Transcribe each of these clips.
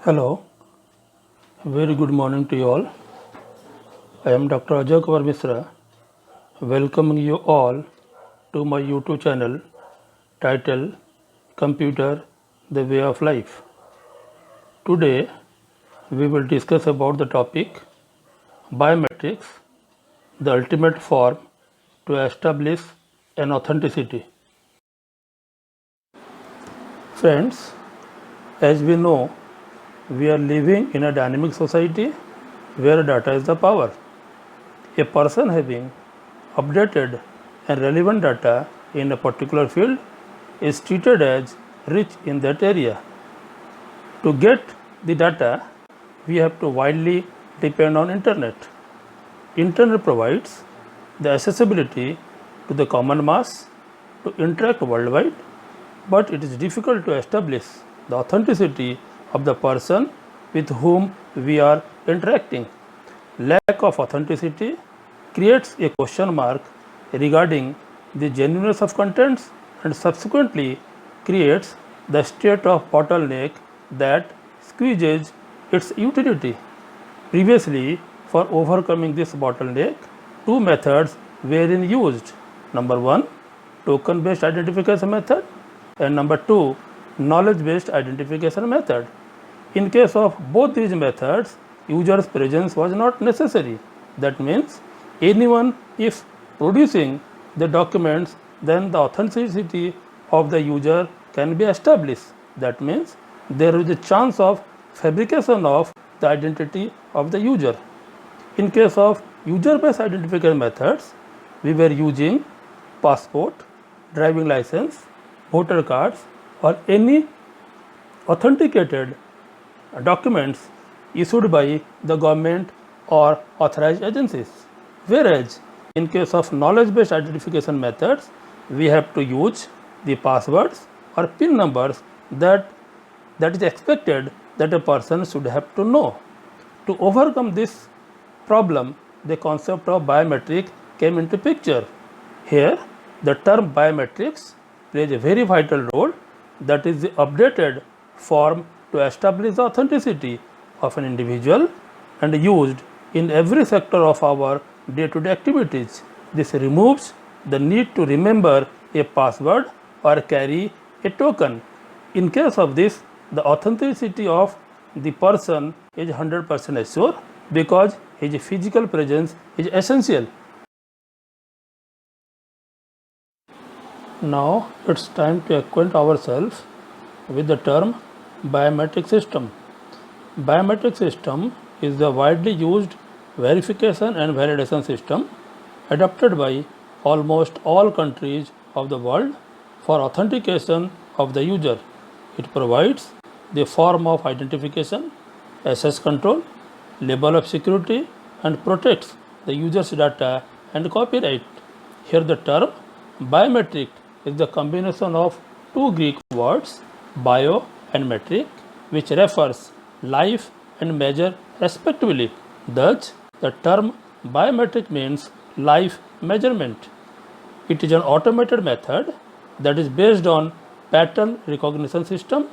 Hello, very good morning to you all. I am Dr. Ajay Kumar Misra, welcoming you all to my YouTube channel titled Computer the Way of Life. Today, we will discuss about the topic biometrics, the ultimate form to establish an authenticity. Friends, as we know, we are living in a dynamic society where data is the power. A person having updated and relevant data in a particular field is treated as rich in that area. To get the data, we have to widely depend on internet. Internet provides the accessibility to the common mass to interact worldwide, but it is difficult to establish the authenticity of the person with whom we are interacting. Lack of authenticity creates a question mark regarding the genuineness of contents and subsequently creates the state of bottleneck that squeezes its utility. Previously, for overcoming this bottleneck, two methods were in used. Number one, token based identification method, and number two, knowledge based identification method. In case of both these methods, user's presence was not necessary. That means anyone if producing the documents, then the authenticity of the user can be established. That means there is a chance of fabrication of the identity of the user. In case of user-based identification methods, we were using passport, driving license, voter cards, or any authenticated documents issued by the government or authorized agencies. Whereas in case of knowledge-based identification methods, we have to use the passwords or PIN numbers that is expected that a person should have to know. To overcome this problem, the concept of biometric came into picture. Here, the term biometrics plays a very vital role, that is the updated form to establish the authenticity of an individual and used in every sector of our day-to-day activities. This removes the need to remember a password or carry a token. In case of this, the authenticity of the person is 100% assured because his physical presence is essential. Now it's time to acquaint ourselves with the term biometric system. Biometric system is the widely used verification and validation system adopted by almost all countries of the world for authentication of the user. It provides the form of identification, access control, level of security, and protects the user's data and copyright. Here the term biometric is the combination of two Greek words, bio and metric, which refers life and measure respectively. Thus, the term biometric means life measurement. It is an automated method that is based on pattern recognition system.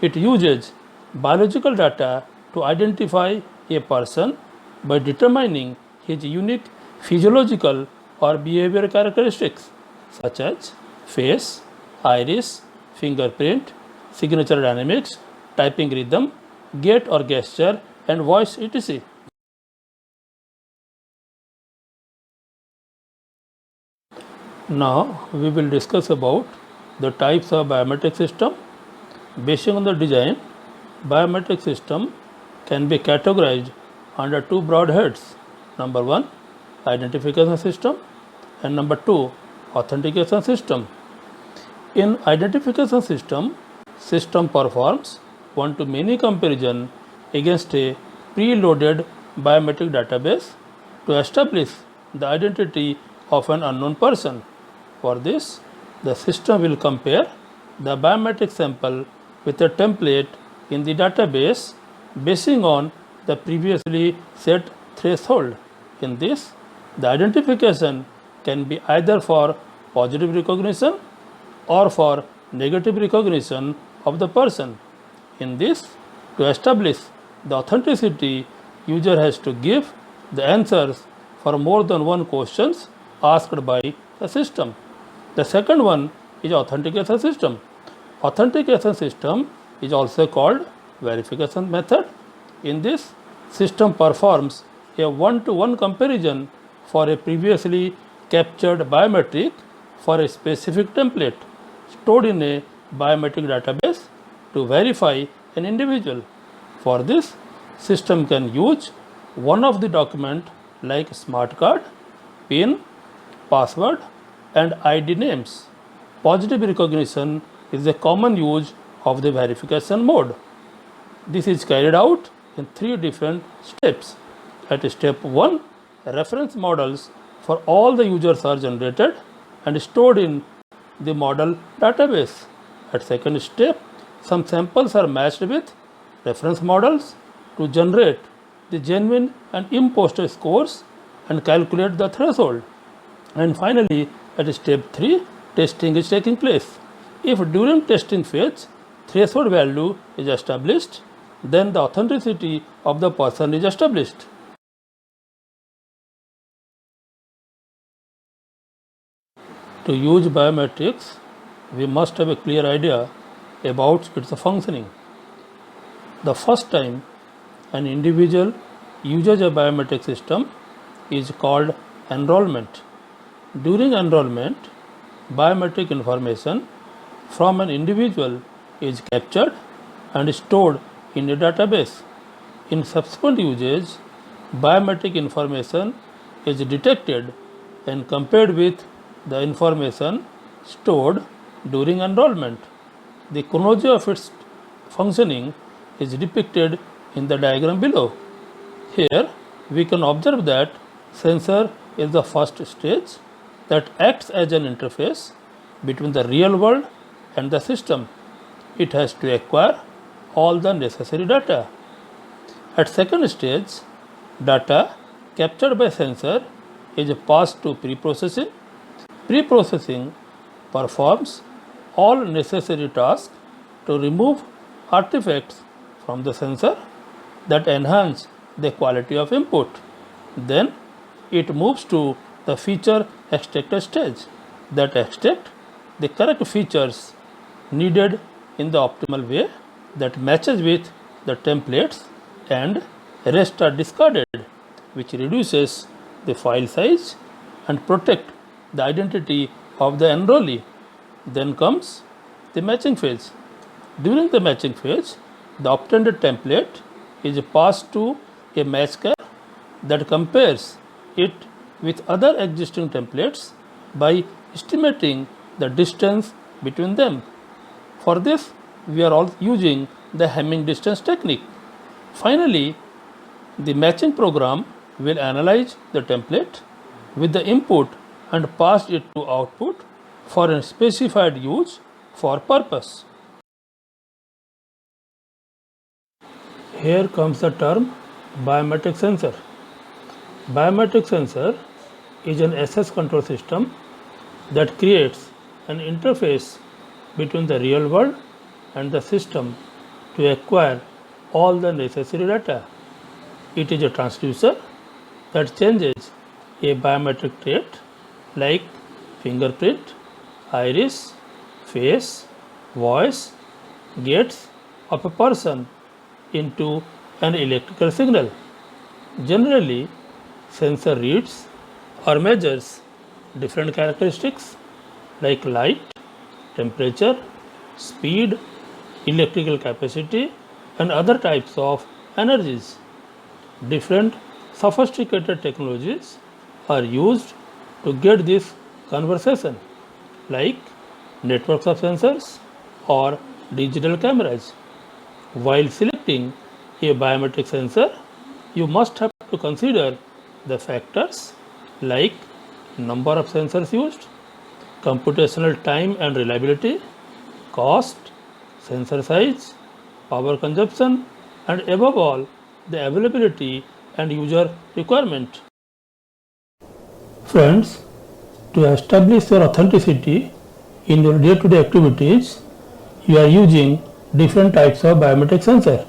It uses biological data to identify a person by determining his unique physiological or behavioral characteristics such as face, iris, fingerprint, signature dynamics, typing rhythm, gait or gesture, and voice etc. Now we will discuss about the types of biometric system. Based on the design, biometric system can be categorized under two broad heads. Number one, identification system, and number two, authentication system. In identification system performs one-to-many comparison against a preloaded biometric database to establish the identity of an unknown person. For this, the system will compare the biometric sample with a template in the database basing on the previously set threshold. In this, the identification can be either for positive recognition or for negative recognition of the person. In this, To establish the authenticity, user has to give the answers for more than one questions asked by the system. The second one is authentication system. Authentication system is also called verification method. In this, system performs a one-to-one comparison for a previously captured biometric for a specific template stored in a biometric database to verify an individual. For this, system can use one of the document like smart card, PIN, password and ID names. Positive recognition is a common use of the verification mode. This is carried out in 3 different steps. At step 1, reference models for all the users are generated and stored in the model database. At second step, some samples are matched with reference models to generate the genuine and imposter scores and calculate the threshold. And finally, at step 3, testing is taking place. If during testing phase, threshold value is established, then the authenticity of the person is established. To use biometrics, we must have a clear idea about its functioning. The first time an individual uses a biometric system is called enrollment. During enrollment, biometric information from an individual is captured and stored in a database. In subsequent usage, biometric information is detected and compared with the information stored during enrollment. The chronology of its functioning is depicted in the diagram below. Here we can observe that sensor is the first stage that acts as an interface between the real world and the system. It has to acquire all the necessary data. At second stage, data captured by sensor is passed to pre-processing. Pre-processing performs all necessary tasks to remove artifacts from the sensor that enhance the quality of input. Then it moves to the feature extractor stage that extract the correct features needed in the optimal way that matches with the templates, and rest are discarded, which reduces the file size and protect the identity of the enrollee. Then comes the matching phase. During the matching phase, the obtained template is passed to a matchker that compares it with other existing templates by estimating the distance between them. For this, we are all using the Hamming distance technique. Finally, the matching program will analyze the template with the input and pass it to output for a specified use for purpose. Here comes the term biometric sensor. Biometric sensor is an access control system that creates an interface between the real world and the system to acquire all the necessary data. It is a transducer that changes a biometric trait like fingerprint, iris, face, voice, gaits of a person into an electrical signal. Generally, sensor reads or measures different characteristics like light, temperature, speed, electrical capacity, and other types of energies. Different sophisticated technologies are used to get this conversation, like networks of sensors or digital cameras. While selecting a biometric sensor, you must have to consider the factors like number of sensors used, computational time and reliability, cost, sensor size, power consumption, and above all, the availability and user requirement. Friends, to establish your authenticity in your day-to-day activities, you are using different types of biometric sensor.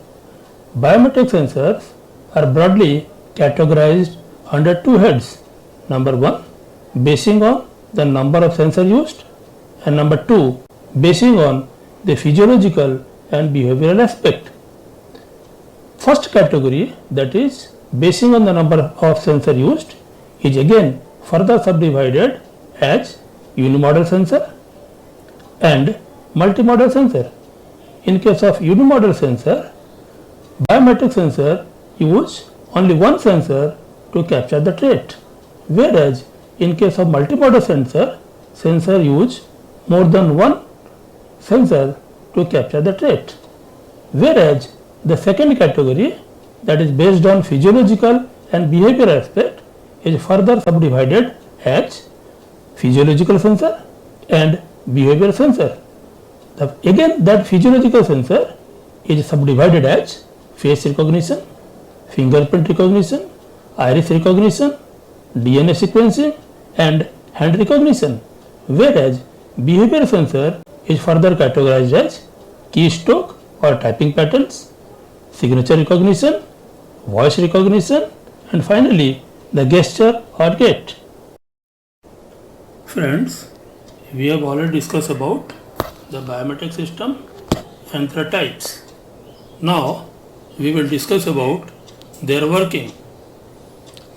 Biometric sensors are broadly categorized under two heads. Number one, basing on the number of sensors used, and number two, basing on the physiological and behavioral aspect. First category, that is basing on the number of sensors used, is again further subdivided as unimodal sensor and multimodal sensor. In case of unimodal sensor, biometric sensor use only one sensor to capture the trait, whereas in case of multimodal sensor use more than one sensor to capture the trait. Whereas the second category, that is based on physiological and behavioral aspect, is further subdivided as physiological sensor and behavioral sensor. Again, that physiological sensor is subdivided as face recognition, fingerprint recognition, iris recognition, DNA sequencing and hand recognition, whereas behavioral sensor is further categorized as keystroke or typing patterns, signature recognition, voice recognition and finally the gesture or gait. Friends, we have already discussed about the biometric system and their types. Now we will discuss about their working.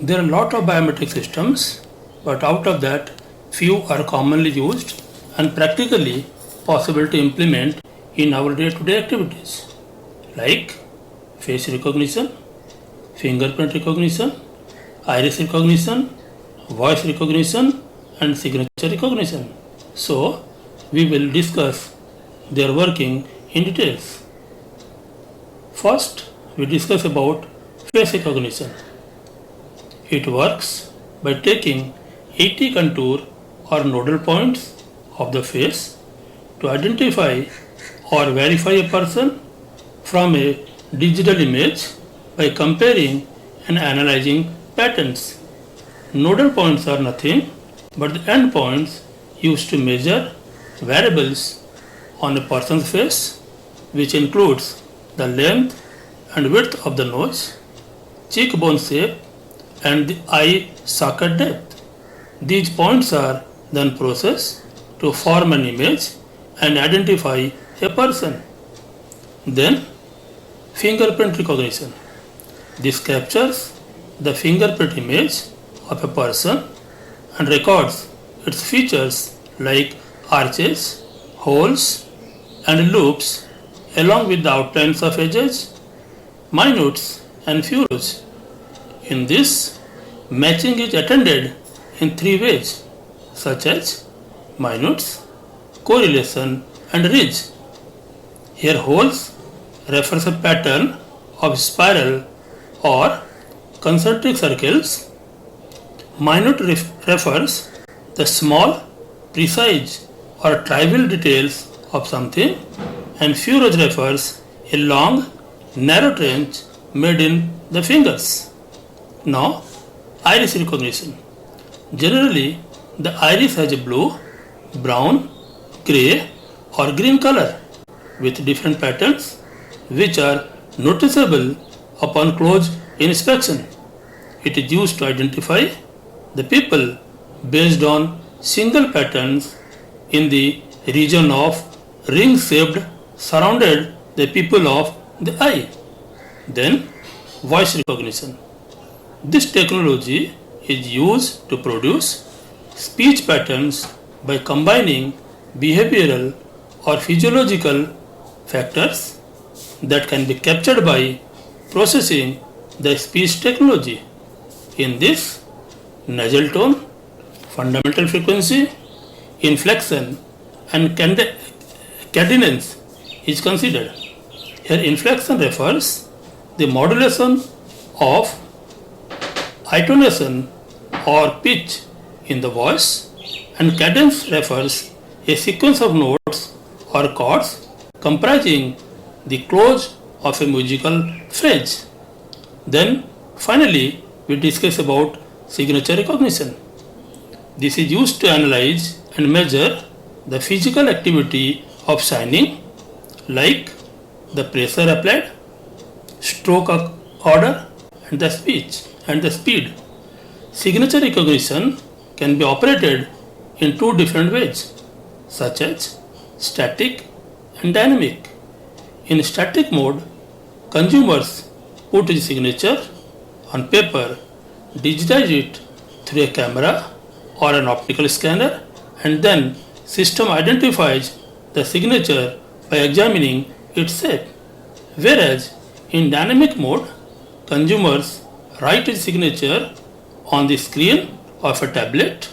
There are a lot of biometric systems, but out of that few are commonly used and practically possible to implement in our day-to-day activities, like face recognition, fingerprint recognition, iris recognition, voice recognition and signature recognition. So we will discuss their working in details. First, we discuss about face recognition. It works by taking 80 contour or nodal points of the face to identify or verify a person from a digital image by comparing and analyzing patterns. Nodal points are nothing but the endpoints used to measure variables on a person's face, which includes the length and width of the nose, cheekbone shape and the eye socket depth. These points are then processed to form an image and identify a person. Then fingerprint recognition. This captures the fingerprint image of a person and records its features like arches, holes and loops along with the outlines of edges, minutes and furrows. In this, matching is attended in three ways such as minutes, correlation and ridge. Here holes refers a pattern of spiral or concentric circles. Minute refers the small, precise or trivial details of something, and furrows refers a long, narrow trench made in the fingers. Now, iris recognition. Generally, the iris has a blue, brown, grey or green color with different patterns which are noticeable upon close inspection. It is used to identify the people based on single patterns in the region of ring shaped surrounded the pupil of the eye. Then voice recognition. This technology is used to produce speech patterns by combining behavioral or physiological factors that can be captured by processing the speech technology. In this, nasal tone, fundamental frequency, inflection and cadence is considered. Here inflection refers the modulation of intonation or pitch in the voice, and cadence refers a sequence of notes or chords comprising the close of a musical phrase. Then finally we discuss about signature recognition. This is used to analyze and measure the physical activity of signing, like the pressure applied, stroke order, and the speed. Signature recognition can be operated in two different ways, such as static and dynamic. In static mode, consumers put his signature on paper, digitize it through a camera or an optical scanner, and then system identifies the signature by examining its shape. Whereas in dynamic mode, consumers write his signature on the screen of a tablet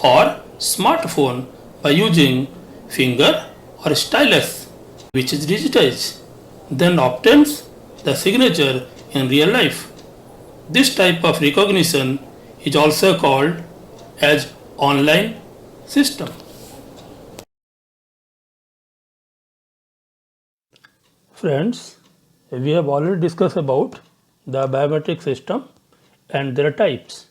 or smartphone by using finger or stylus, which is digitized, then obtains the signature in real life. This type of recognition is also called as online system. Friends, we have already discussed about the biometric system and their types.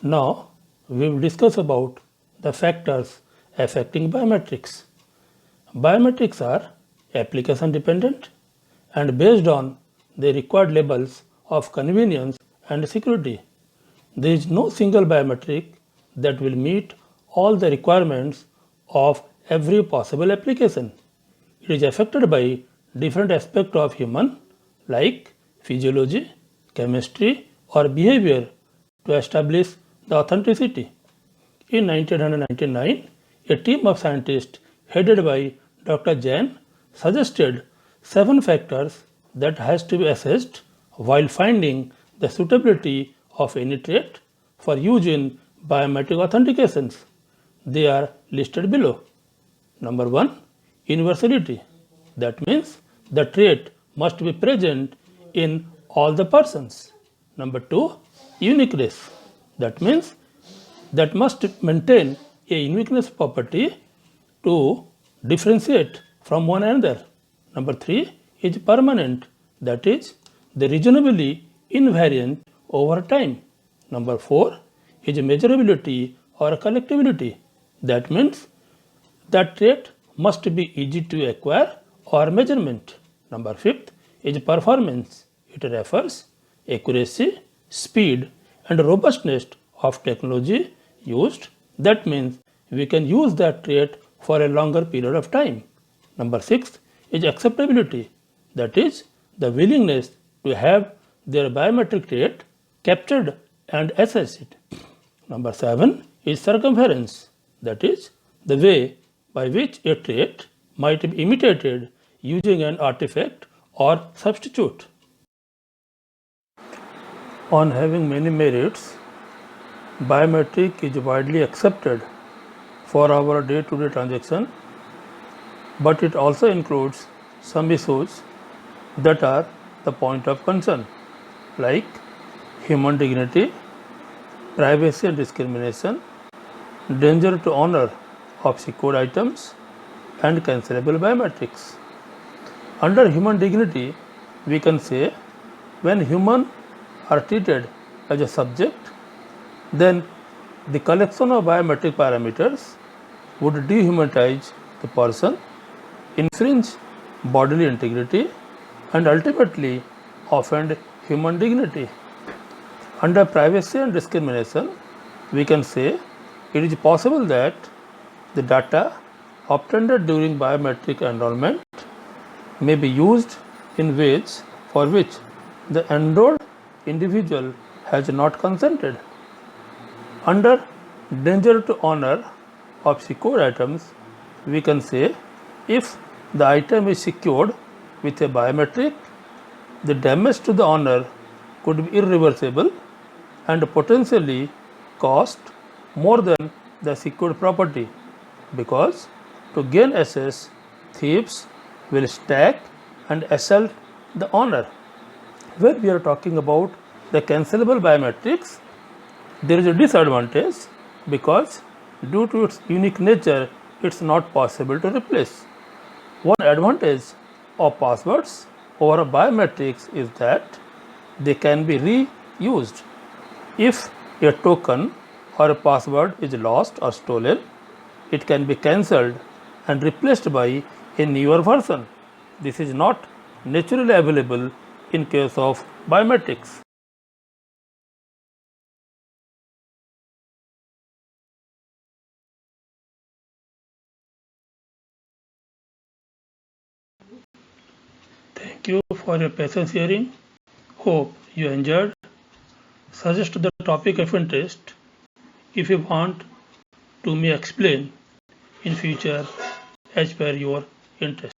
Now we will discuss about the factors affecting biometrics. Biometrics are application dependent and based on the required levels of convenience and security. There is no single biometric that will meet all the requirements of every possible application. It is affected by different aspects of human like physiology, chemistry or behavior to establish the authenticity. In 1999, a team of scientists headed by Dr. Jain suggested 7 factors that has to be assessed while finding the suitability of any trait for use in biometric authentications. They are listed below. Number 1, universality. That means the trait must be present in all the persons. Number 2, uniqueness. That means that must maintain a uniqueness property to differentiate from one another. Number 3 is permanent. That is the reasonably invariant over time. Number 4 is measurability or collectability. That means that trait must be easy to acquire or measurement. Number 5 is performance. It refers accuracy, speed and robustness of technology used. That means we can use that trait for a longer period of time. Number 6 is acceptability. That is the willingness to have their biometric trait captured and assessed. Number 7 is circumference. That is the way by which a trait might be imitated using an artifact or substitute. On having many merits, biometric is widely accepted for our day-to-day transaction, but it also includes some issues that are the point of concern, like human dignity, privacy and discrimination, danger to honor of secured items, and cancelable biometrics. Under human dignity, we can say when humans are treated as a subject, then the collection of biometric parameters would dehumanize the person, infringe bodily integrity, and ultimately offend human dignity. Under privacy and discrimination, we can say it is possible that the data obtained during biometric enrollment may be used in ways for which the enrolled individual has not consented. Under danger to honor of secured items, we can say if the item is secured with a biometric, the damage to the honor could be irreversible and potentially cost more than the secured property, because to gain access, thieves will stack and assault the honor. When we are talking about the cancelable biometrics, there is a disadvantage because due to its unique nature, it's not possible to replace. One advantage of passwords over biometrics is that they can be reused. If a token or a password is lost or stolen, it can be cancelled and replaced by a newer version. This is not naturally available in case of biometrics. Thank you for your patience hearing. Hope you enjoyed. Suggest the topic of interest if you want to me explain in future as per your interest.